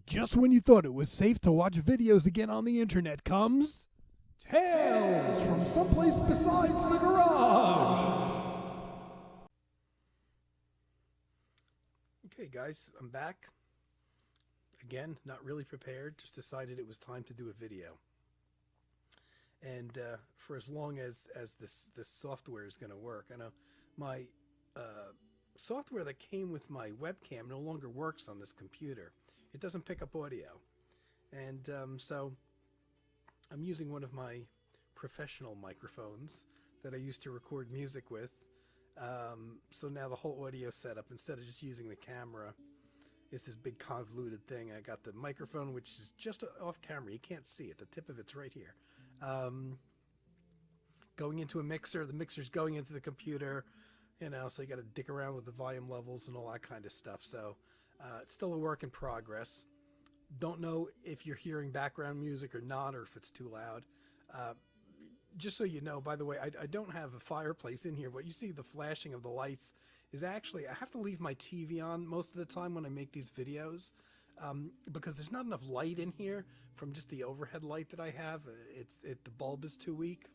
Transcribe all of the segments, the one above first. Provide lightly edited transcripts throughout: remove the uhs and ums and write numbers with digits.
Just when you thought it was safe to watch videos again on the internet comes Tales from Someplace Besides the Garage. Okay, guys, I'm back. Again, not really prepared, just decided it was time to do a video. And for as long as this software is going to work, I know my software that came with my webcam no longer works on this computer. It doesn't pick up audio. And so I'm using one of my professional microphones that I used to record music with. So now the whole audio setup, instead of just using the camera, is this big convoluted thing. I got the microphone, which is just off camera. You can't see it. The tip of it's right here. Going into a mixer. The mixer's going into the computer. You know, so you got to dick around with the volume levels and all that kind of stuff. So it's still a work in progress. Don't know if you're hearing background music or not, or if it's too loud. Just so you know, by the way, I don't have a fireplace in here. What you see, the flashing of the lights, is actually, I have to leave my TV on most of the time when I make these videos because there's not enough light in here from just the overhead light that I have. The bulb is too weak.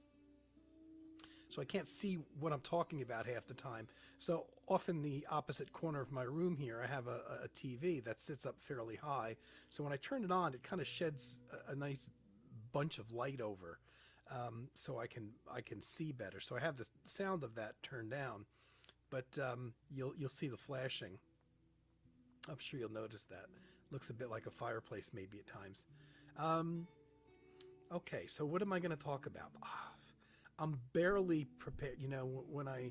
So I can't see what I'm talking about half the time. So off in the opposite corner of my room here, I have a TV that sits up fairly high. So when I turn it on, it kind of sheds a nice bunch of light over. So I can see better. So I have the sound of that turned down, but you'll see the flashing. I'm sure you'll notice that. Looks a bit like a fireplace maybe at times. Okay, so what am I going to talk about? I'm barely prepared. You know, when I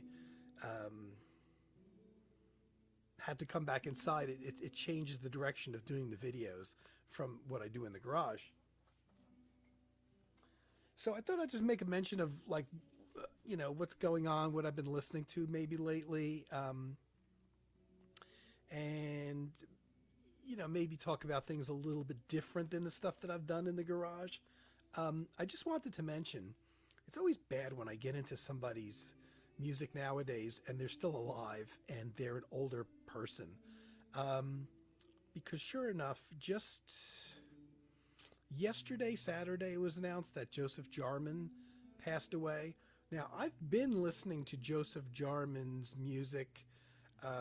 had to come back inside, it changes the direction of doing the videos from what I do in the garage. So I thought I'd just make a mention of, like, you know, what's going on, what I've been listening to maybe lately, and, you know, maybe talk about things a little bit different than the stuff that I've done in the garage. I just wanted to mention, it's always bad when I get into somebody's music nowadays and they're still alive and they're an older person. Because sure enough, just yesterday, Saturday, it was announced that Joseph Jarman passed away. Now, I've been listening to Joseph Jarman's music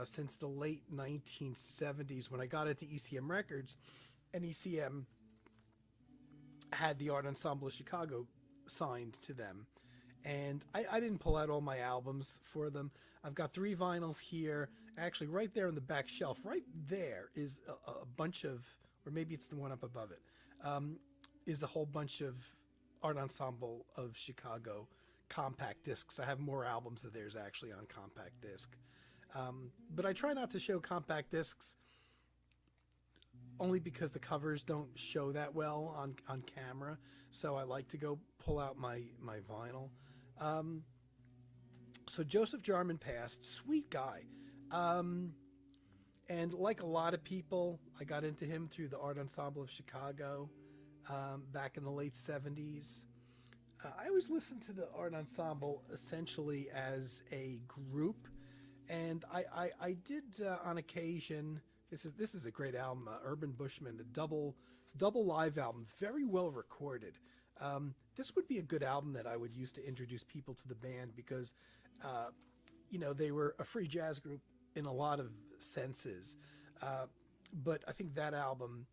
since the late 1970s when I got into ECM Records, and ECM had the Art Ensemble of Chicago signed to them. And I didn't pull out all my albums for them. I've got 3 vinyls here. Actually, right there on the back shelf, right there is a bunch of, or maybe it's the one up above it, is a whole bunch of Art Ensemble of Chicago compact discs. I have more albums of theirs actually on compact disc. But I try not to show compact discs only because the covers don't show that well on camera. So I like to go pull out my vinyl. So Joseph Jarman passed. Sweet guy. And like a lot of people, I got into him through the Art Ensemble of Chicago back in the late 70s. I always listened to the Art Ensemble essentially as a group. And I did on occasion, this is a great album, Urban Bushman, the double live album, very well recorded. This would be a good album that I would use to introduce people to the band because, you know, they were a free jazz group in a lot of senses. But I think that album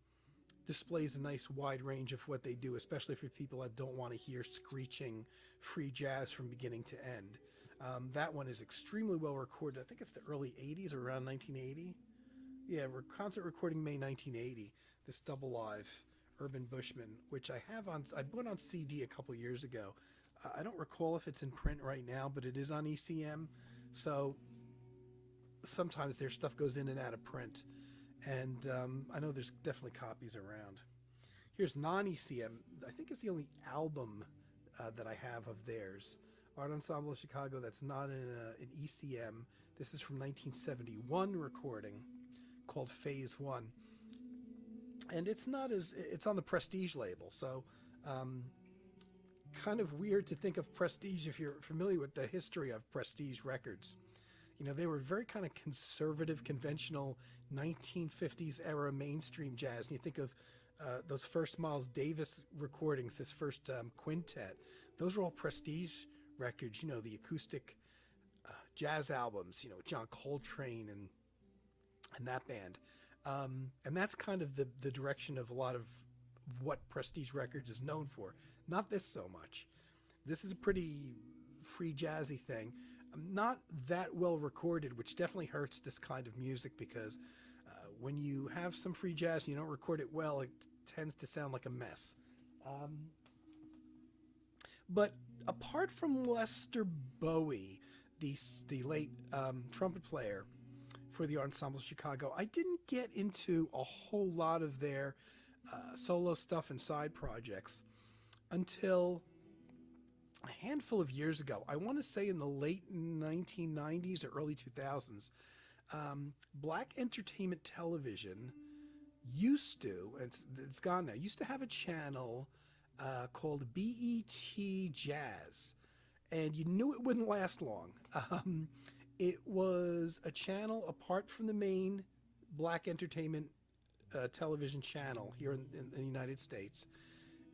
displays a nice wide range of what they do, especially for people that don't want to hear screeching free jazz from beginning to end. That one is extremely well recorded. I think it's the early 80s or around 1980. Yeah, concert recording May 1980, this double live Urban Bushman, which I bought on CD a couple years ago. I don't recall if it's in print right now, but it is on ECM. So sometimes their stuff goes in and out of print. And I know there's definitely copies around. Here's non-ECM. I think it's the only album that I have of theirs. Art Ensemble of Chicago, that's not in ECM. This is from 1971 recording called Phase 1. And it's on the Prestige label. So kind of weird to think of Prestige if you're familiar with the history of Prestige Records. They were very kind of conservative, conventional 1950s era mainstream jazz. And you think of those first Miles Davis recordings, this first quintet, those were all prestige records, the acoustic jazz albums, John Coltrane and that band. And that's kind of the direction of a lot of what Prestige Records is known for. Not this so much. This is a pretty free jazzy thing. Not that well recorded, which definitely hurts this kind of music because when you have some free jazz and you don't record it well, it tends to sound like a mess. But apart from Lester Bowie, the late trumpet player for the Ensemble Chicago, I didn't get into a whole lot of their solo stuff and side projects until a handful of years ago. I want to say in the late 1990s or early 2000s. Black Entertainment Television used to, it's gone now, used to have a channel called BET Jazz, and you knew it wouldn't last long. It was a channel apart from the main Black Entertainment television channel here in the United States.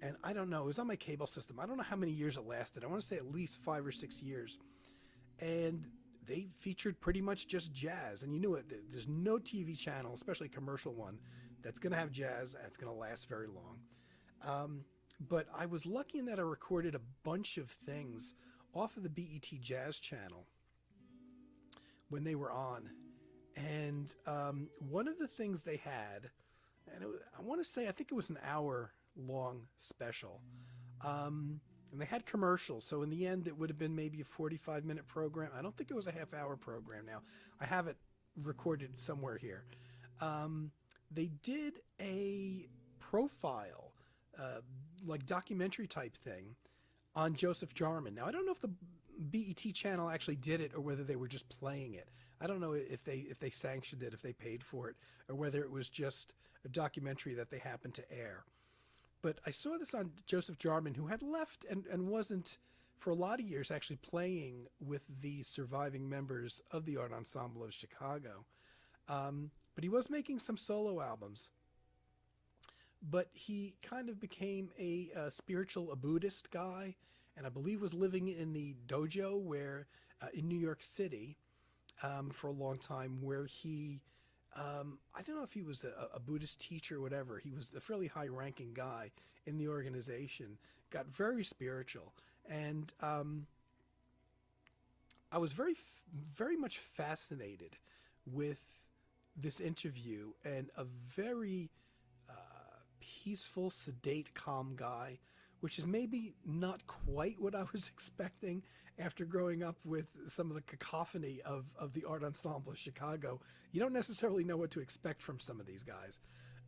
And I don't know, it was on my cable system. I don't know how many years it lasted. I want to say at least 5 or 6 years. And they featured pretty much just jazz. And you knew it. There's no TV channel, especially a commercial one, that's going to have jazz that's going to last very long. But I was lucky in that I recorded a bunch of things off of the BET Jazz channel when they were on. And one of the things they had, and I want to say, I think it was an hour-long special. And they had commercials, so in the end it would have been maybe a 45-minute program. I don't think it was a half-hour program now. I have it recorded somewhere here. They did a profile, like documentary type thing on Joseph Jarman. Now, I don't know if the BET channel actually did it or whether they were just playing it. I don't know if they sanctioned it, if they paid for it, or whether it was just a documentary that they happened to air. But I saw this on Joseph Jarman, who had left and wasn't, for a lot of years, actually playing with the surviving members of the Art Ensemble of Chicago. But he was making some solo albums. But he kind of became a spiritual, a Buddhist guy, and I believe was living in the dojo in New York City for a long time, where he... I don't know if he was a Buddhist teacher or whatever. He was a fairly high-ranking guy in the organization, got very spiritual. And I was very much fascinated with this interview, and a very peaceful, sedate, calm guy, which is maybe not quite what I was expecting after growing up with some of the cacophony of the Art Ensemble of Chicago. You don't necessarily know what to expect from some of these guys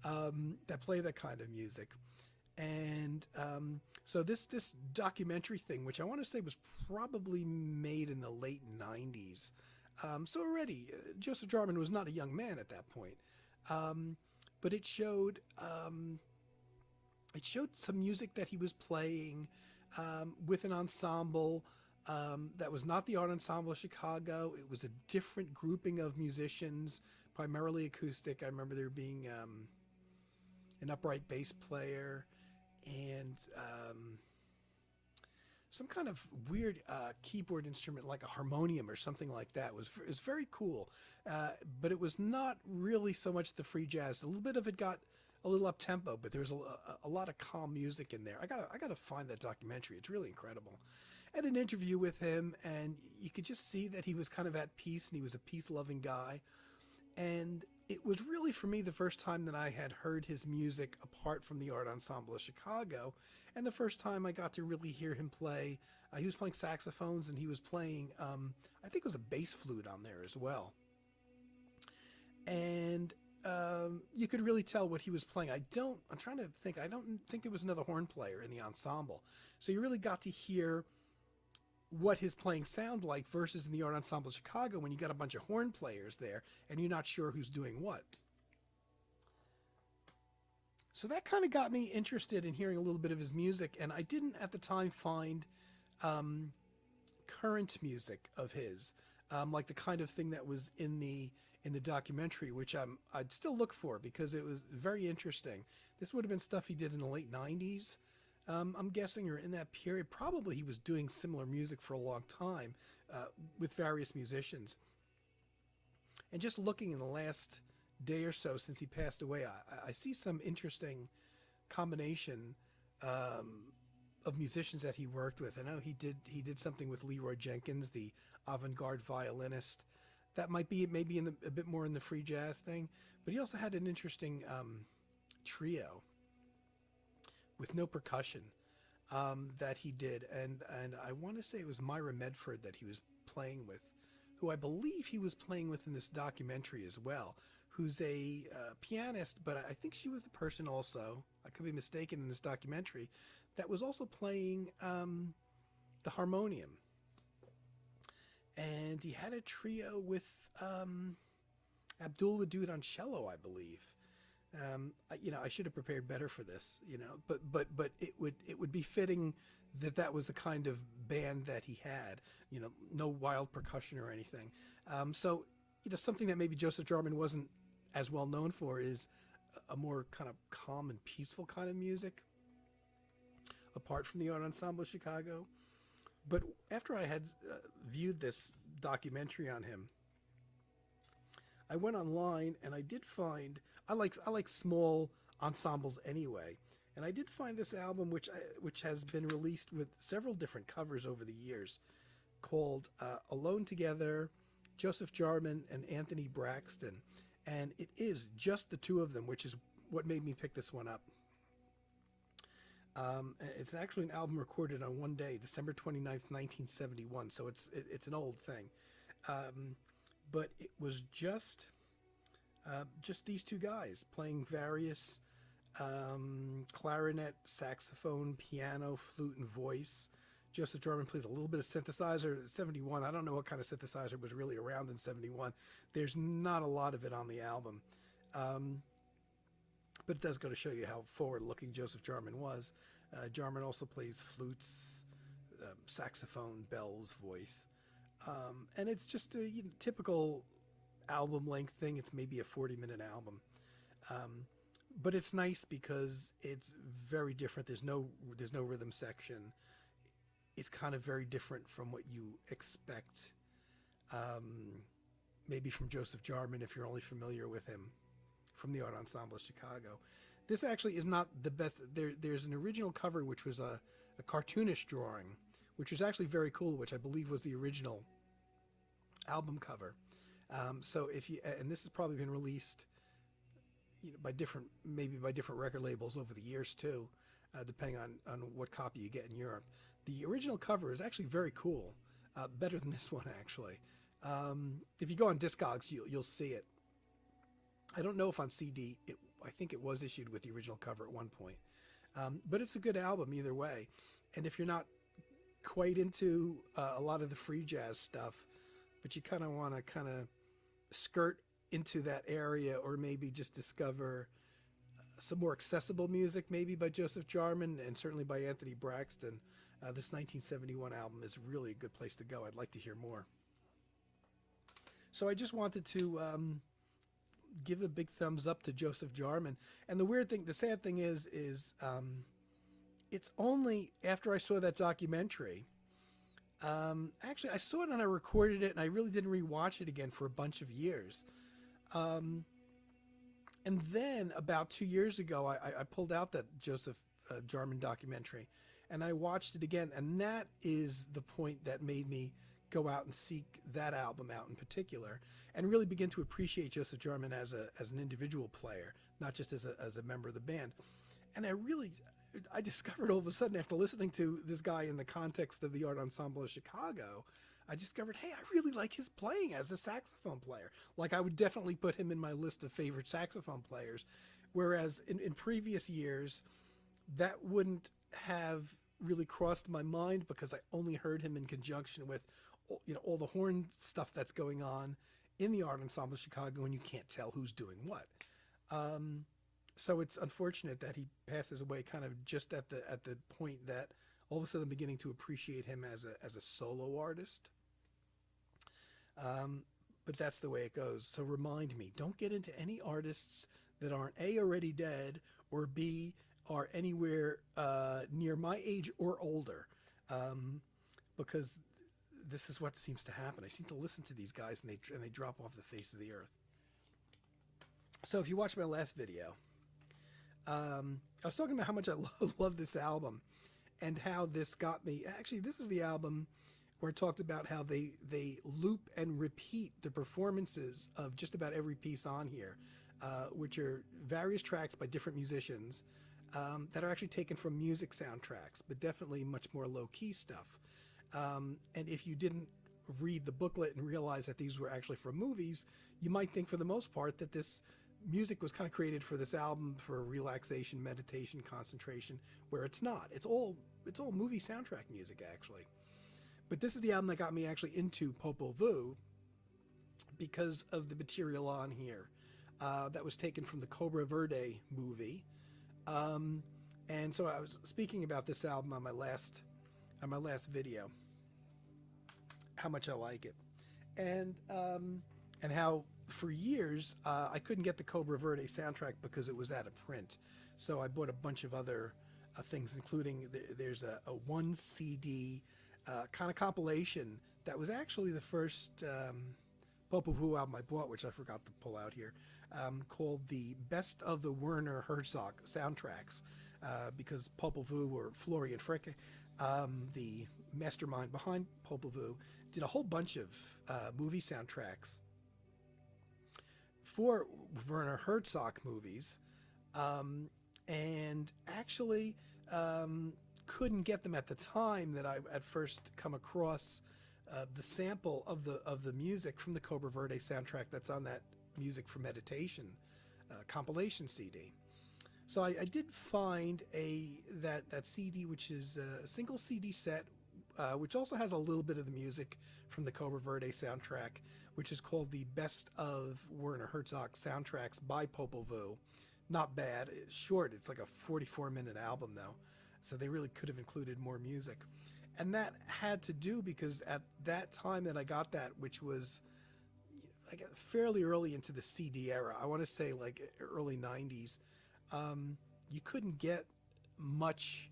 that play that kind of music. And so this documentary thing, which I want to say was probably made in the late 90s. So already, Joseph Jarman was not a young man at that point. But it showed some music that he was playing with an ensemble that was not the Art Ensemble of Chicago. It was a different grouping of musicians, primarily acoustic. I remember there being an upright bass player and some kind of weird keyboard instrument like a harmonium or something like that. It was very cool, but it was not really so much the free jazz. A little bit of it got a little up tempo, but there's a lot of calm music in there. I gotta find that documentary. It's really incredible. I had an interview with him, and you could just see that he was kind of at peace, and he was a peace-loving guy. And it was really, for me, the first time that I had heard his music apart from the Art Ensemble of Chicago, and the first time I got to really hear him play. He was playing saxophones, and he was playing, I think it was a bass flute on there as well. And you could really tell what he was playing. I'm trying to think, I don't think there was another horn player in the ensemble. So you really got to hear what his playing sound like versus in the Art Ensemble of Chicago when you got a bunch of horn players there and you're not sure who's doing what. So that kind of got me interested in hearing a little bit of his music, and I didn't at the time find current music of his. like the kind of thing that was in the documentary, which I'd still look for because it was very interesting. This would have been stuff he did in the late '90s, I'm guessing, or in that period. Probably he was doing similar music for a long time with various musicians. And just looking in the last day or so since he passed away, I see some interesting combination um, of musicians that he worked with. I know he did something with Leroy Jenkins, the avant-garde violinist. That might be maybe a bit more in the free jazz thing, but he also had an interesting trio with no percussion that he did, and I want to say it was Myra Medford that he was playing with, who I believe he was playing with in this documentary as well, who's a pianist, but I think she was the person also, I could be mistaken, in this documentary, that was also playing the harmonium. And he had a trio with Abdul Wadud on cello, I believe. I should have prepared better for this, but it would be fitting that that was the kind of band that he had, no wild percussion or anything. So, something that maybe Joseph Jarman wasn't as well known for is a more kind of calm and peaceful kind of music, apart from the Art Ensemble of Chicago. But after I had viewed this documentary on him, I went online and I did find I like small ensembles anyway, and I did find this album which has been released with several different covers over the years, called Alone Together, Joseph Jarman and Anthony Braxton, and it is just the two of them, which is what made me pick this one up. It's actually an album recorded on one day, December 29th, 1971, so it's an old thing. But it was just these two guys playing various clarinet, saxophone, piano, flute, and voice. Joseph Jarman plays a little bit of synthesizer. 71, I don't know what kind of synthesizer was really around in 71. There's not a lot of it on the album. But it does go to show you how forward-looking Joseph Jarman was. Jarman also plays flutes, saxophone, bells, voice. And it's just a typical album-length thing. It's maybe a 40-minute album. But it's nice because it's very different. There's no rhythm section. It's kind of very different from what you expect, maybe from Joseph Jarman if you're only familiar with him from the Art Ensemble of Chicago. This actually is not the best. There's an original cover which was a cartoonish drawing, which was actually very cool, which I believe was the original album cover. So and this has probably been released, by different record labels over the years too, depending on what copy you get in Europe. The original cover is actually very cool, better than this one actually. If you go on Discogs, you'll see it. I don't know if on CD, I think it was issued with the original cover at one point. But it's a good album either way. And if you're not quite into a lot of the free jazz stuff, but you kind of want to kind of skirt into that area, or maybe just discover some more accessible music, maybe by Joseph Jarman and certainly by Anthony Braxton, this 1971 album is really a good place to go. I'd like to hear more. So I just wanted to give a big thumbs up to Joseph Jarman. And the sad thing is it's only after I saw that documentary. Actually, I saw it and I recorded it, and I really didn't rewatch it again for a bunch of years. And then about 2 years ago, I pulled out that Joseph Jarman documentary, and I watched it again. And that is the point that made me go out and seek that album out in particular, and really begin to appreciate Joseph Jarman as an individual player, not just as a member of the band. And I discovered all of a sudden, after listening to this guy in the context of the Art Ensemble of Chicago, I discovered, hey, I really like his playing as a saxophone player. Like, I would definitely put him in my list of favorite saxophone players. Whereas in previous years, that wouldn't have really crossed my mind, because I only heard him in conjunction with all the horn stuff that's going on in the Art Ensemble of Chicago, and you can't tell who's doing what. So it's unfortunate that he passes away kind of just at the point that all of a sudden I'm beginning to appreciate him as a solo artist. But that's the way it goes. So remind me, don't get into any artists that aren't A, already dead, or B, are anywhere near my age or older. Um, because this is what seems to happen. I seem to listen to these guys and they drop off the face of the earth. So if you watch my last video, I was talking about how much I love this album and how this got me. Actually, this is the album where I talked about how they loop and repeat the performances of just about every piece on here, which are various tracks by different musicians that are actually taken from music soundtracks, but definitely much more low-key stuff. And if you didn't read the booklet and realize that these were actually from movies, you might think for the most part that this music was kind of created for this album for relaxation, meditation, concentration, where it's not. It's all movie soundtrack music, actually. But this is the album that got me actually into Popol Vuh because of the material on here that was taken from the Cobra Verde movie. And so I was speaking about this album on my last video, how much I like it, and how for years I couldn't get the Cobra Verde soundtrack because it was out of print. So I bought a bunch of other things, including there's a one CD kind of compilation that was actually the first Popol Vuh album I bought, which I forgot to pull out here, called the Best of the Werner Herzog Soundtracks, because Popol Vuh, or Florian Fricke, the mastermind behind Popol Vuh, did a whole bunch of movie soundtracks for Werner Herzog movies, and actually couldn't get them at the time that I at first come across the sample of the music from the Cobra Verde soundtrack that's on that Music for Meditation compilation CD. So I did find that CD, which is a single CD set, which also has a little bit of the music from the Cobra Verde soundtrack, which is called the Best of Werner Herzog Soundtracks by Popol Vuh. Not bad. It's short. It's like a 44-minute album, though. So they really could have included more music. And that had to do because at that time that I got that, which was fairly early into the CD era, I want to say like early 90s, you couldn't get much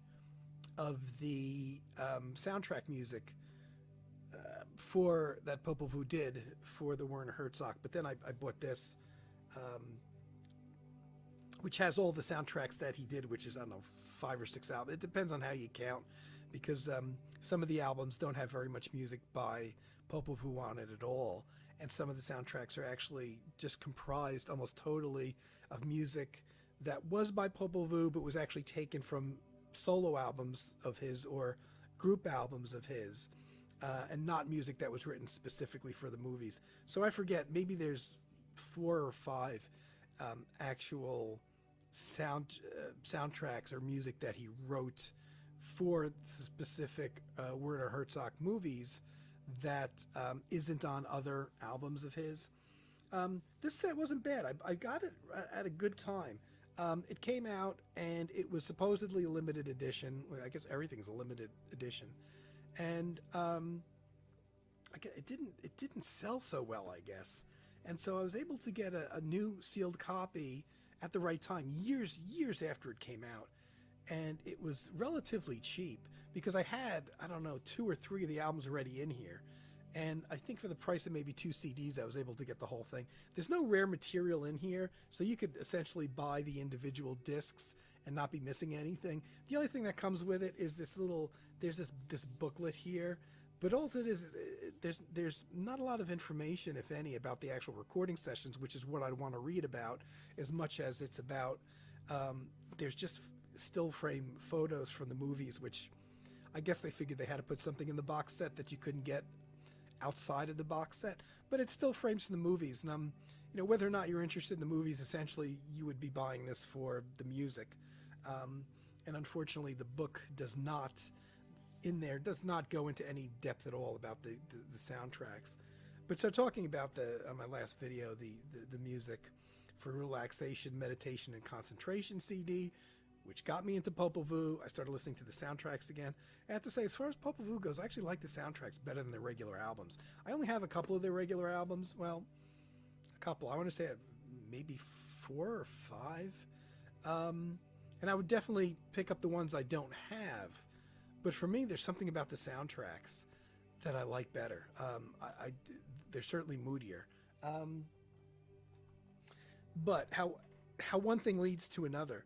of the soundtrack music for that Popol Vuh did for the Werner Herzog. But then I bought this, which has all the soundtracks that he did, which is, I don't know, 5 or 6 albums. It depends on how you count, because some of the albums don't have very much music by Popol Vuh on it at all. And some of the soundtracks are actually just comprised almost totally of music that was by Popol Vuh, but was actually taken from solo albums of his or group albums of his, and not music that was written specifically for the movies. So I forget, maybe there's 4 or 5 actual soundtracks or music that he wrote for specific Werner Herzog movies that isn't on other albums of his. This set wasn't bad. I got it at a good time. It came out and it was supposedly a limited edition. Well, I guess everything's a limited edition, and it didn't sell so well, I guess. And so I was able to get a new sealed copy at the right time, years after it came out, and it was relatively cheap because I had, I don't know, 2 or 3 of the albums already in here. And I think for the price of maybe 2 CDs, I was able to get the whole thing. There's no rare material in here, so you could essentially buy the individual discs and not be missing anything. The only thing that comes with it is there's this booklet here, but all it is, there's not a lot of information, if any, about the actual recording sessions, which is what I want to read about, as much as it's about, there's just still frame photos from the movies, which I guess they figured they had to put something in the box set that you couldn't get outside of the box set, but it still frames from the movies. And whether or not you're interested in the movies, essentially you would be buying this for the music. And unfortunately, the book does not go into any depth at all about the soundtracks. But so talking about on my last video, the music for relaxation, meditation, and concentration CD, which got me into Popol Vuh. I started listening to the soundtracks again. I have to say, as far as Popol Vuh goes, I actually like the soundtracks better than their regular albums. I only have a couple of their regular albums. Well, a couple. I want to say maybe 4 or 5. And I would definitely pick up the ones I don't have. But for me, there's something about the soundtracks that I like better. They're certainly moodier. But how one thing leads to another.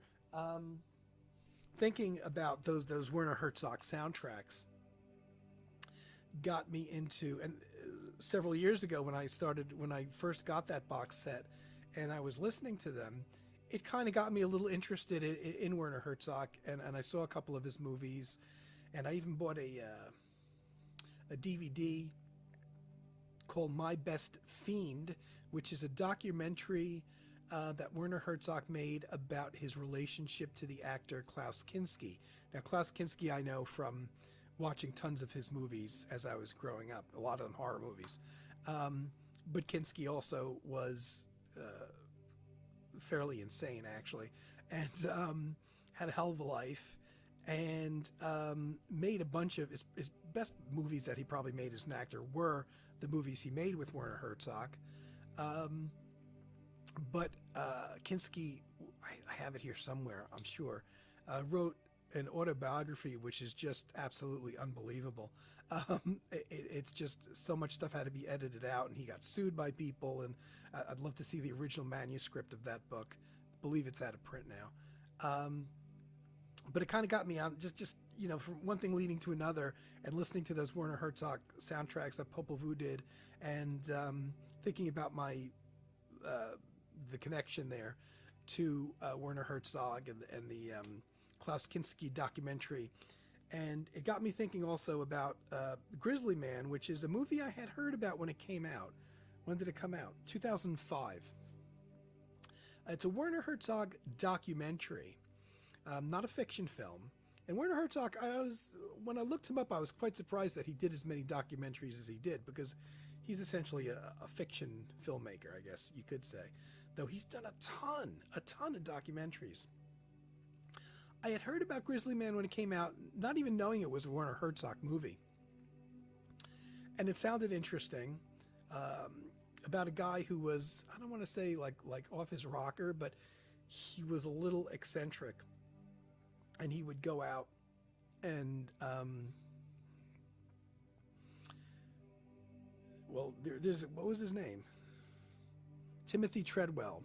Thinking about those Werner Herzog soundtracks got me into, and several years ago when I first got that box set and I was listening to them, it kind of got me a little interested in Werner Herzog, and I saw a couple of his movies, and I even bought a DVD called My Best Fiend, which is a documentary that Werner Herzog made about his relationship to the actor Klaus Kinski. Now, Klaus Kinski I know from watching tons of his movies as I was growing up, a lot of them horror movies. But Kinski also was fairly insane, actually, and had a hell of a life, and made a bunch of his best movies that he probably made as an actor were the movies he made with Werner Herzog. But Kinski, I have it here somewhere, I'm sure, wrote an autobiography which is just absolutely unbelievable. It's just so much stuff had to be edited out, and he got sued by people, and I'd love to see the original manuscript of that book. I believe it's out of print now. But it kind of got me out, just from one thing leading to another, and listening to those Werner Herzog soundtracks that Popol Vuh did, and thinking about the connection there to Werner Herzog and the Klaus Kinski documentary. And it got me thinking also about Grizzly Man, which is a movie I had heard about when it came out. When did it come out? 2005. It's a Werner Herzog documentary, not a fiction film. And Werner Herzog, when I looked him up, I was quite surprised that he did as many documentaries as he did, because he's essentially a fiction filmmaker, I guess you could say. Though he's done a ton of documentaries. I had heard about Grizzly Man when it came out, not even knowing it was a Werner Herzog movie. And it sounded interesting, about a guy who was, I don't want to say like off his rocker, but he was a little eccentric. And he would go out and, what was his name? Timothy Treadwell.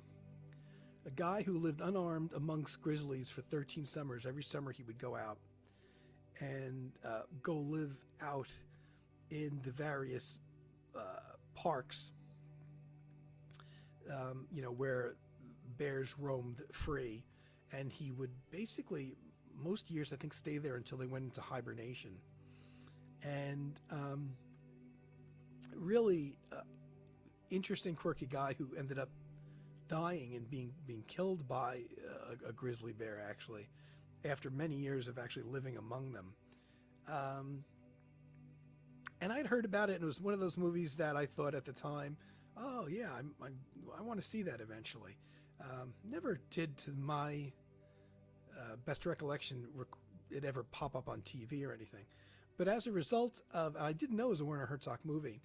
A guy who lived unarmed amongst grizzlies for 13 summers. Every summer he would go out and go live out in the various parks, where bears roamed free. And he would basically, most years, I think, stay there until they went into hibernation. And really interesting, quirky guy who ended up dying and being killed by a grizzly bear, actually, after many years of actually living among them. And I'd heard about it, and it was one of those movies that I thought at the time, oh yeah, I want to see that eventually. Never did, to my best recollection, it ever pop up on TV or anything. But as a result of, I didn't know it was a Werner Herzog movie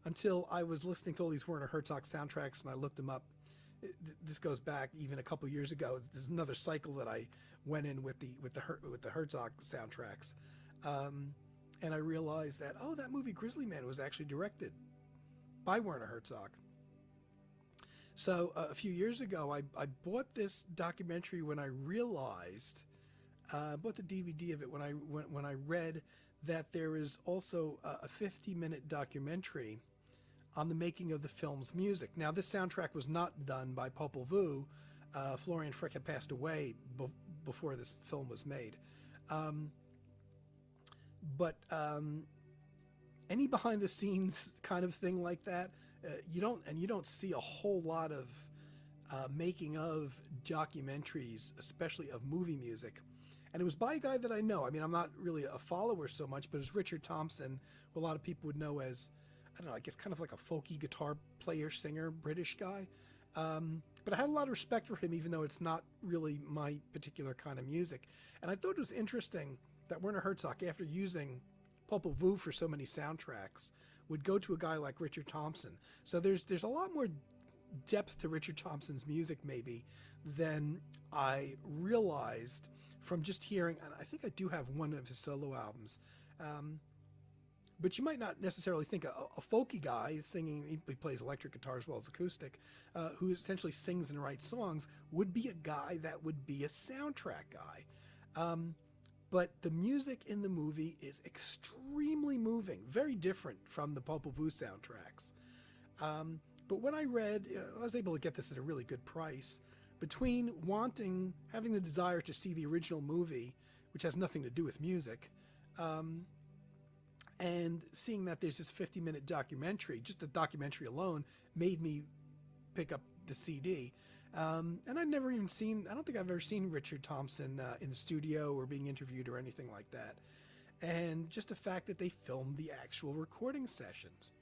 until I was listening to all these Werner Herzog soundtracks, and I looked them up. This goes back even a couple years ago. There's another cycle that I went in with the Herzog soundtracks, and I realized that that movie Grizzly Man was actually directed by Werner Herzog. So a few years ago, I bought this documentary when I realized, I bought the DVD of it when I read that there is also a 50-minute documentary on the making of the film's music. Now, this soundtrack was not done by Popol Vuh. Florian Frick had passed away before this film was made. But any behind-the-scenes kind of thing like that, you don't see a whole lot of making of documentaries, especially of movie music. And it was by a guy that I know. I mean, I'm not really a follower so much, but it's Richard Thompson, who a lot of people would know as, I don't know, I guess kind of like a folky guitar player, singer, British guy. but I had a lot of respect for him, even though it's not really my particular kind of music. And I thought it was interesting that Werner Herzog, after using Popol Vuh for so many soundtracks, would go to a guy like Richard Thompson. So there's a lot more depth to Richard Thompson's music maybe than I realized from just hearing, and I think I do have one of his solo albums. But you might not necessarily think a folky guy singing, he plays electric guitar as well as acoustic, who essentially sings and writes songs, would be a guy that would be a soundtrack guy. But the music in the movie is extremely moving, very different from the Popol Vuh soundtracks. But when I read, I was able to get this at a really good price. Between having the desire to see the original movie, which has nothing to do with music, and seeing that there's this 50-minute documentary, just the documentary alone made me pick up the CD. And I don't think I've ever seen Richard Thompson in the studio or being interviewed or anything like that. And just the fact that they filmed the actual recording sessions.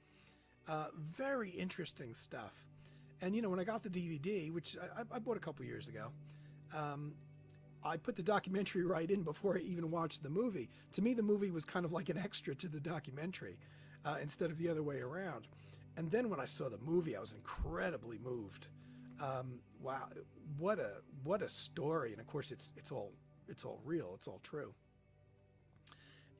Very interesting stuff. And, when I got the DVD, which I bought a couple years ago, I put the documentary right in before I even watched the movie. To me, the movie was kind of like an extra to the documentary instead of the other way around. And then when I saw the movie, I was incredibly moved. Wow, what a story! And of course, it's all real. It's all true.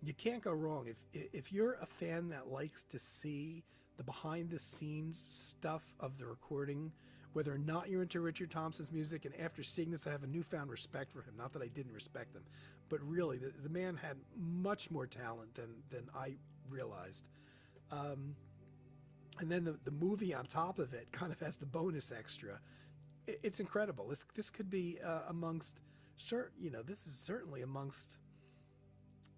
You can't go wrong if you're a fan that likes to see the behind-the-scenes stuff of the recording. Whether or not you're into Richard Thompson's music, and after seeing this, I have a newfound respect for him. Not that I didn't respect him, but really, the man had much more talent than I realized. And then the movie on top of it kind of has the bonus extra. It's incredible. This could be amongst, this is certainly amongst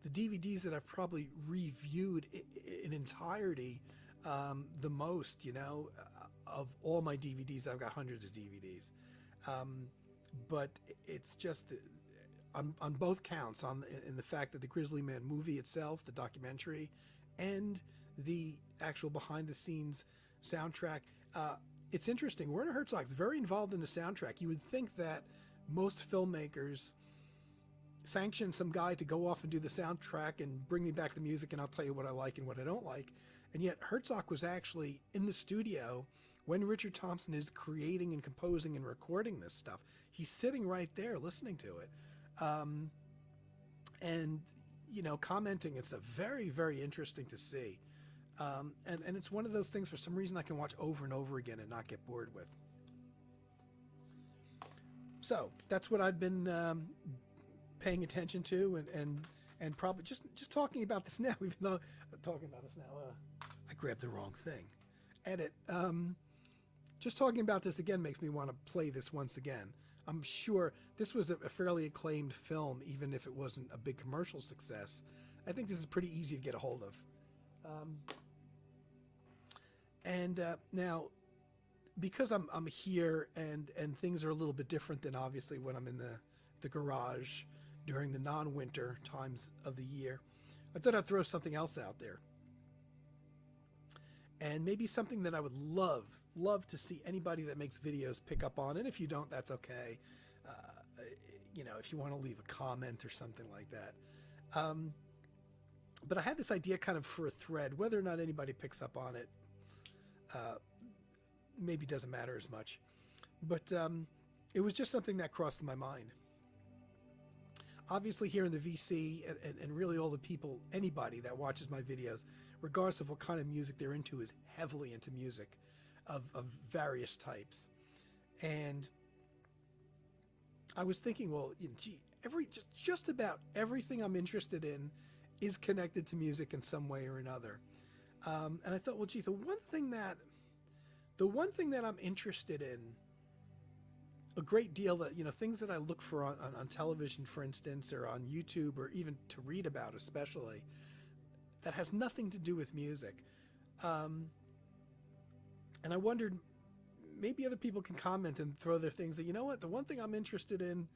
the DVDs that I've probably reviewed in entirety the most, of all my DVDs. I've got hundreds of DVDs. But it's just on both counts, in the fact that the Grizzly Man movie itself, the documentary, and the actual behind-the-scenes soundtrack. It's interesting. Werner Herzog's very involved in the soundtrack. You would think that most filmmakers sanction some guy to go off and do the soundtrack and bring me back the music and I'll tell you what I like and what I don't like. And yet Herzog was actually in the studio when Richard Thompson is creating and composing and recording this stuff. He's sitting right there listening to it. And, commenting. It's very, very interesting to see. And it's one of those things, for some reason, I can watch over and over again and not get bored with. So that's what I've been paying attention to, and probably just talking about this now, even though I'm talking about this now, I grabbed the wrong thing. Edit. Just talking about this again makes me want to play this once again. I'm sure this was a fairly acclaimed film, even if it wasn't a big commercial success. I think this is pretty easy to get a hold of. Now, because I'm here and things are a little bit different than obviously when I'm in the garage during the non-winter times of the year, I thought I'd throw something else out there. And maybe something that I would love to see anybody that makes videos pick up on. And if you don't, that's okay. If you want to leave a comment or something like that. But I had this idea kind of for a thread. Whether or not anybody picks up on it, maybe doesn't matter as much. But it was just something that crossed my mind. Obviously here in the VC, and really all the people, anybody that watches my videos, regardless of what kind of music they're into, is heavily into music of various types. And I was thinking, well, just about everything I'm interested in is connected to music in some way or another. And I thought, well, gee, the one thing that I'm interested in a great deal, that, things that I look for on television, for instance, or on YouTube, or even to read about especially, that has nothing to do with music. And I wondered, maybe other people can comment and throw their things that, the one thing I'm interested in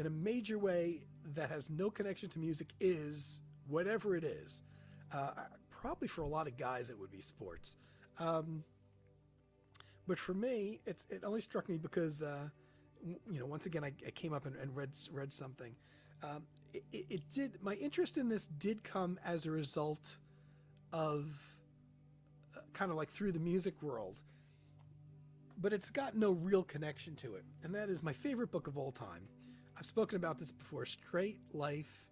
a major way that has no connection to music is whatever it is. Probably for a lot of guys it would be sports. But for me, it only struck me because once again I came up and read something. It did, my interest in this did come as a result of kind of like through the music world, but it's got no real connection to it. And that is my favorite book of all time. I've spoken about this before, Straight Life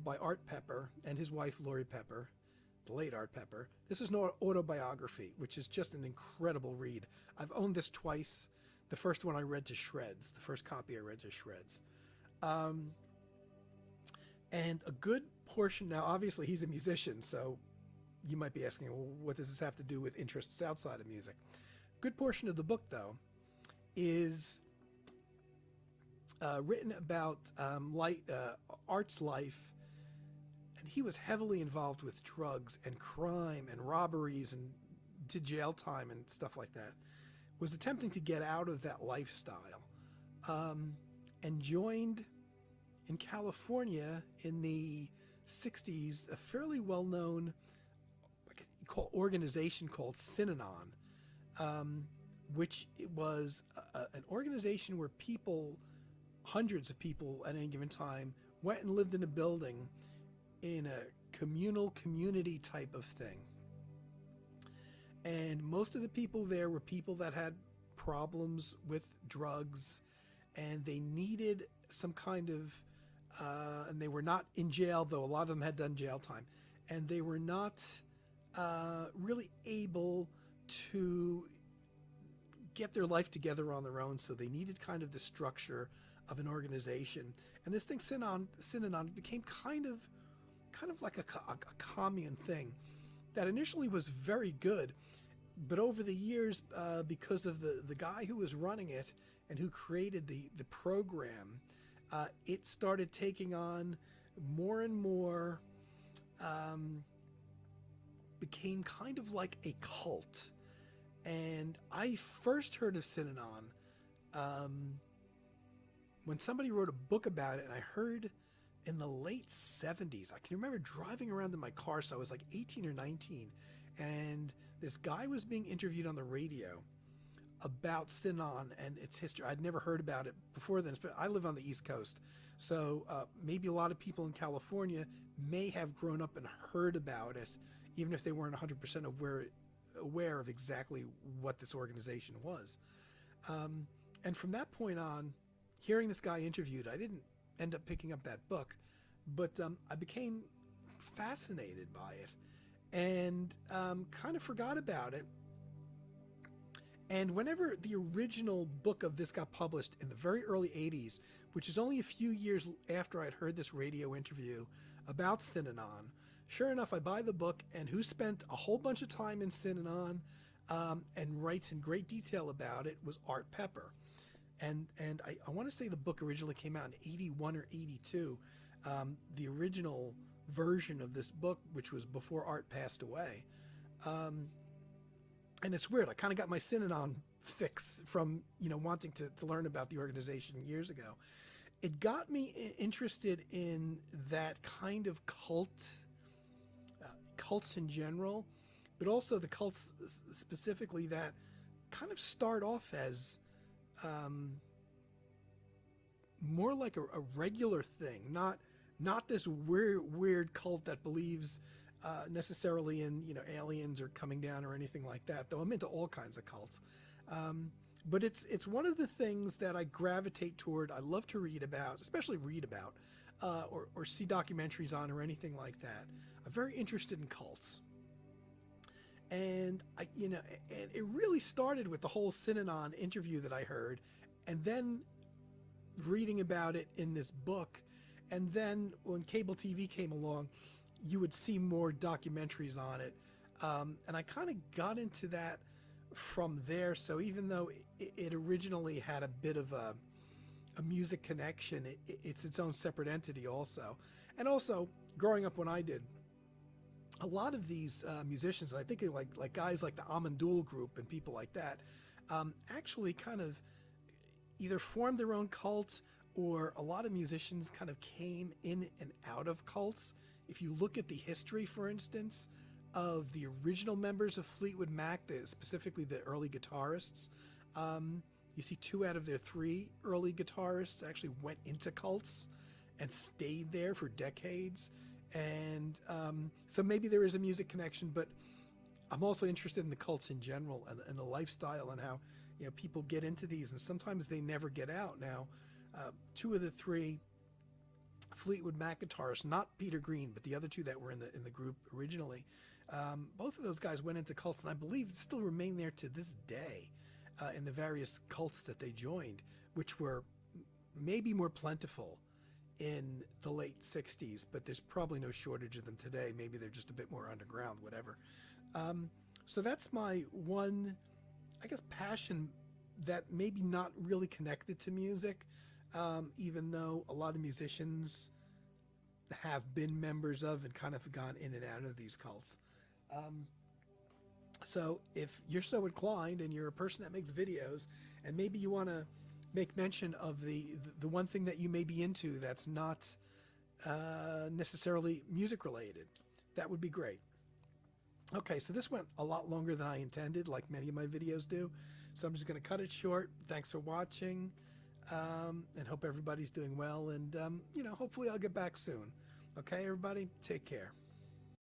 by Art Pepper and his wife Lori Pepper, the late Art Pepper. This is an autobiography, which is just an incredible read. I've owned this twice. The first one I read to shreds, the first copy I read to shreds. And a good portion, now obviously he's a musician, so you might be asking, well, what does this have to do with interests outside of music? Good portion of the book, though, is written about Art's life, and he was heavily involved with drugs and crime and robberies and did jail time and stuff like that. Was attempting to get out of that lifestyle, and joined in California in the 60s a fairly well-known organization called Synanon, which was an organization where people, hundreds of people at any given time, went and lived in a building in a community type of thing. And most of the people there were people that had problems with drugs, and they needed some kind of, and they were not in jail, though a lot of them had done jail time, and they were not really able to get their life together on their own, so they needed kind of the structure of an organization. And this thing, Synanon, became kind of like a commune thing that initially was very good, but over the years, because of the guy who was running it and who created the program, it started taking on more and more, became kind of like a cult. And I first heard of Synanon when somebody wrote a book about it, and I heard in the late 70s. I can remember driving around in my car, so I was like 18 or 19, and this guy was being interviewed on the radio about Synanon and its history. I'd never heard about it before then, but I live on the East Coast, so maybe a lot of people in California may have grown up and heard about it, even if they weren't 100% aware of exactly what this organization was. And from that point on, hearing this guy interviewed, I didn't end up picking up that book, but I became fascinated by it and kind of forgot about it. And whenever the original book of this got published in the very early 80s, which is only a few years after I'd heard this radio interview about Synanon, sure enough, I buy the book, and who spent a whole bunch of time in Synanon and writes in great detail about it was Art Pepper. And I want to say the book originally came out in 81 or 82. The original version of this book, which was before Art passed away. And it's weird. I kind of got my Synanon fix from, wanting to learn about the organization years ago. It got me interested in that kind of cults in general, but also the cults specifically that kind of start off as more like a regular thing, not this weird cult that believes necessarily in aliens or coming down or anything like that, though I'm into all kinds of cults. But it's one of the things that I gravitate toward. I love to read about, especially or see documentaries on or anything like that. I'm very interested in cults. And and it really started with the whole Synanon interview that I heard, and then reading about it in this book. And then when cable TV came along, you would see more documentaries on it. And I kind of got into that from there. So even though it originally had a bit of a music connection, it's its own separate entity also. And also, growing up when I did, a lot of these musicians, and I think like guys like the Amandul group and people like that, actually kind of either formed their own cults, or a lot of musicians kind of came in and out of cults. If you look at the history, for instance, of the original members of Fleetwood Mac, specifically the early guitarists. You see 2 out of their 3 early guitarists actually went into cults and stayed there for decades. And so maybe there is a music connection, but I'm also interested in the cults in general and the lifestyle and how, you know, people get into these and sometimes they never get out. Now, 2 of the 3 Fleetwood Mac guitarists, not Peter Green, but the other 2 that were in the group originally, both of those guys went into cults and I believe still remain there to this day in the various cults that they joined, which were maybe more plentiful in the late 60s, but there's probably no shortage of them today. Maybe they're just a bit more underground, whatever. So that's my one, I guess, passion that maybe not really connected to music, even though a lot of musicians have been members of and kind of gone in and out of these cults. So if you're so inclined and you're a person that makes videos and maybe you want to make mention of the one thing that you may be into that's not necessarily music related, that would be great. Okay, so this went a lot longer than I intended, like many of my videos do. So I'm just going to cut it short. Thanks for watching, and hope everybody's doing well. And, you know, hopefully I'll get back soon. Okay, everybody, take care.